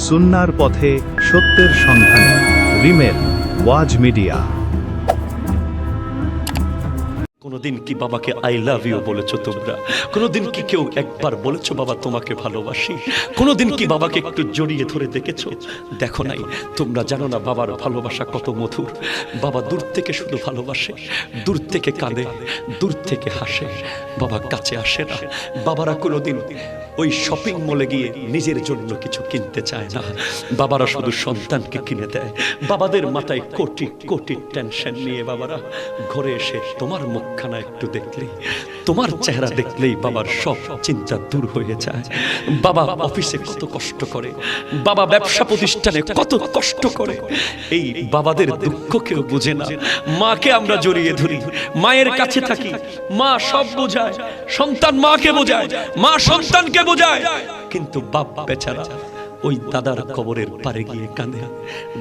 সুন্নার পথে সত্যের সন্ধানে রিমেল ওয়াজ মিডিয়া। কোনোদিন কি বাবাকে আই লাভ ইউ বলেছো তোমরা? কোনোদিন কি কেউ একবার বলেছো বাবা তোমাকে ভালোবাসি? কোনোদিন কি বাবাকে একটু জড়িয়ে ধরে দেখেছো? দেখো নাই? তোমরা জানো না বাবার ভালোবাসা কত মধুর। বাবা দূর থেকে শুধু ভালোবাসে, দূর থেকে কাঁদে, দূর থেকে হাসে, বাবা কাছে আসে না। বাবারা কোনোদিন ওই শপিং মলে গিয়ে নিজের জন্য কিছু কিনতে চায় না, বাবারা শুধু সন্তানকে কিনে দেয়। বাবাদের মাথায় কোটি কোটি টেনশন নিয়ে বাবারা ঘরে এসে তোমার মুখখানা একটু দেখলেই, তোমার চেহারা দেখলেই বাবার সব চিন্তা দূর হয়ে যায়। বাবা অফিসে কত কষ্ট করে, বাবা ব্যবসা প্রতিষ্ঠানে কত কষ্ট করে, এই বাবাদের দুঃখ কেউ বুঝে না। মাকে আমরা জড়িয়ে ধরি, মায়ের কাছে থাকি, মা সব বোঝায়, সন্তান মাকে বোঝায়, মা সন্তানকে বোঝায়। কিন্তু বাপ বেচারা ওই দাদার কবরের পারে গিয়ে কাঁদে,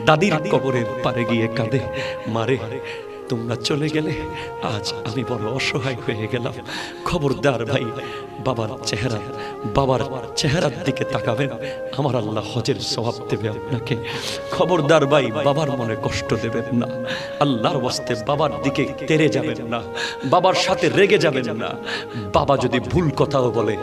দাদির কবরের পারে গিয়ে কাঁদে। মারে তোমরা চলে গেলে আজ আমি বড় অসহায় হয়ে গেলাম। খবরদার ভাই, বাবার চেহারার দিকে তাকাবেন, আমার আল্লাহ হজের সওয়াব দেবে আপনাকে। খবরদার ভাই, বাবার মনে কষ্ট দেবেন না। আল্লাহর ওয়াস্তে বাবার দিকে তেরে যাবেন না, বাবার সাথে রেগে যাবেন না। বাবা যদি ভুল কথাও বলে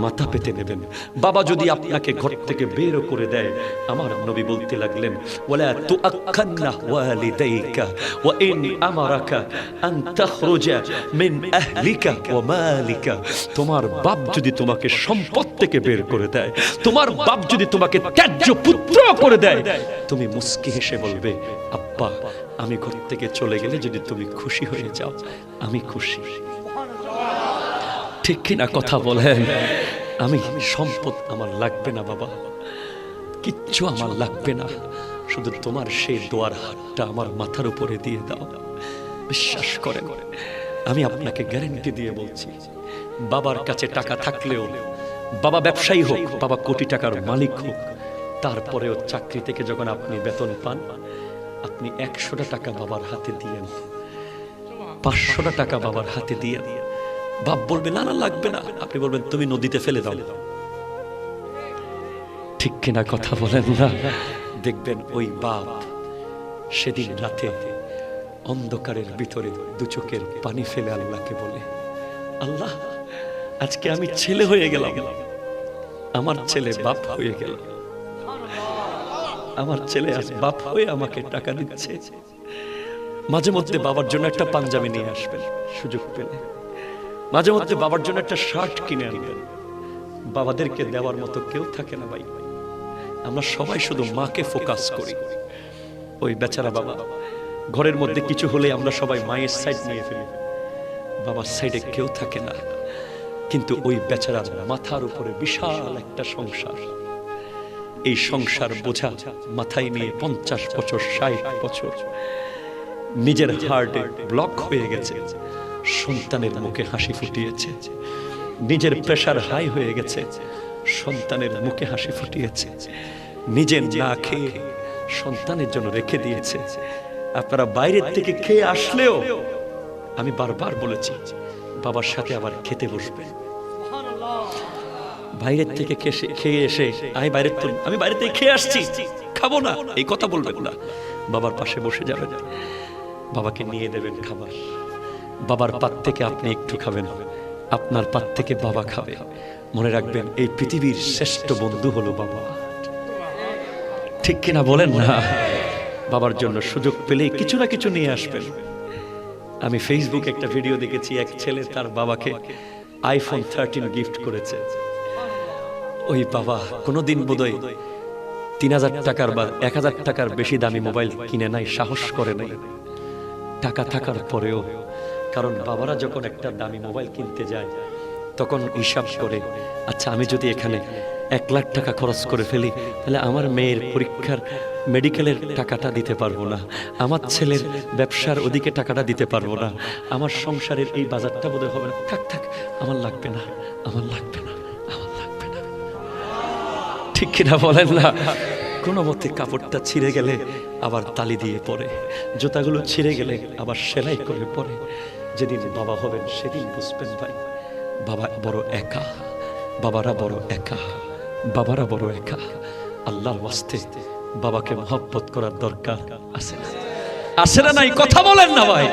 মাথা পেতে নেবেন। বাবা যদি আপনাকে ঘর থেকে বের করে দেয়, আমার নবী বলতে লাগলেন, ওয়ালা তুআক্কান্না ওয়ালিদাইকা ওয়া ইন আমারাকা আন তাখরুজা মিন আহলিকা ওয়া মালিকা। তোমার বাপ যদি তোমাকে সম্পদ থেকে বের করে দেয়, তোমার বাপ যদি তোমাকে ত্যায্য পুত্র করে দেয়, তুমি মুস্কি হেসে বলবে, আব্বা আমি ঘর থেকে চলে গেলে যদি তুমি খুশি হয়ে যাও, আমি খুশি। ঠিক কিনা কথা বলেন? আমি সম্পদ আমার লাগবে না বাবা, কিচ্ছু আমার লাগবে না, শুধু তোমার সেই দোয়ার হাতটা আমার মাথার উপরে দিয়ে দাও। বিশ্বাস করেন, আমি আপনাকে গ্যারান্টি দিয়ে বলছি, বাবার কাছে টাকা থাকলেও, বাবা ব্যবসায়ী হোক, বাবা কোটি টাকার মালিক হোক, তারপরেও চাকরি থেকে যখন আপনি বেতন পান, আপনি 100টা টাকা বাবার হাতে দিয়েন, 500টা টাকা বাবার হাতে দিয়েন। বাপ বলবে না না লাগবে না, আপনি বলবেন তুমি নদীতে ফেলে দাও। ঠিক কিনা কথা বলেন না? দেখবেন ওই বাপ সেদিন রাতে অন্ধকারের ভিতরে দু চোখের পানি ফেলে আল্লাহকে বলে, আল্লাহ আজকে আমি ছেলে হয়ে গেলাম, আমার ছেলে বাপ হয়ে গেল, আমার ছেলে আজ বাপ হয়ে আমাকে টাকা দিচ্ছে। মাঝে মধ্যে বাবার জন্য একটা পাঞ্জাবি নিয়ে আসবেন সুযোগ পেলে, মাঝে মধ্যে বাবার জন্য একটা শার্ট কিনে আনবেন। বাবাদেরকে দেওয়ার মতো কেউ থাকে না ভাই, আমরা সবাই শুধু মাকে ফোকাস করি। ওই বেচারা বাবা ঘরের মধ্যে কিছু হলে আমরা সবাই মায়ের সাইড নিয়ে ফেলি, বাবার সাইডে কেউ থাকে না। কিন্তু ওই বেচারার মাথার উপরে বিশাল একটা সংসার, এই সংসার বোঝা মাথায় নিয়ে 50 বছর 60 বছর নিজের হার্টে ব্লক হয়ে গেছে, সন্তানের মুখে হাসি ফুটিয়েছে। নিজের প্রেসার হাই হয়ে গেছে, সন্তানের মুখে হাসি ফুটিয়েছে। নিজের না খেয়ে সন্তানের জন্য রেখে দিয়েছে। আপনারা বাইরের থেকে খেয়ে আসলেও আমি বারবার বলেছি, বাবার সাথে আবার খেতে বসবে। বাইরের থেকে খেয়ে এসে আমি বাইরে থেকে খেয়ে আসছি, খাবো না, এই কথা বলবেন না। বাবার পাশে বসে যাবেন, বাবাকে নিয়ে দেবেন খাবার। বাবার পাত থেকে আপনি একটু খাবেন, আপনার পাত থেকে বাবা খাবে। মনে রাখবেন, এই পৃথিবীর শ্রেষ্ঠ বন্ধু হলো বাবা। ঠিক কিনা বলেন না? বাবার জন্য সুযোগ পেলেই কিছু না কিছু নিয়ে আসবেন। আমি ফেসবুকে একটা ভিডিও দেখেছি, এক ছেলে তার বাবাকে আইফোন 13 গিফট করেছে। ওই বাবা কোনোদিন বোধহয় 3000 টাকার বা 1000 টাকার বেশি দামি মোবাইল কিনে নাই, সাহস করে নাই। টাকা থাকার পরেও, কারণ বাবারা যখন একটা দামি মোবাইল কিনতে যায় তখন হিসাব করে, আচ্ছা আমি যদি এখানে 1 লাখ টাকা খরচ করে ফেলি, তাহলে আমার মেয়ের পরীক্ষার মেডিকেলের টাকাটা দিতে পারবো না, আমার ছেলের ব্যবসার ওদিকে টাকাটা দিতে পারবো না, আমার সংসারের এই বাজারটা বোধহয় হবে না, থাক থাক আমার লাগবে না, আমার লাগবে না, আমার লাগবে না। ঠিক কিনা বলেন না? কোনো মতে কাপড়টা ছিঁড়ে গেলে আবার তালি দিয়ে পরে, জুতাগুলো ছিঁড়ে গেলে আবার সেলাই করে পরে। যেদিন বাবা হবেন সেদিন বুঝবেন ভাই, বাবা বড় একা, বাবারা বড় একা, বাবারা বড় একা। আল্লাহর ওয়াস্তে বাবাকে মহব্বত করার দরকার আছে না? আছে না নাই? কথা বলেন না ভাই।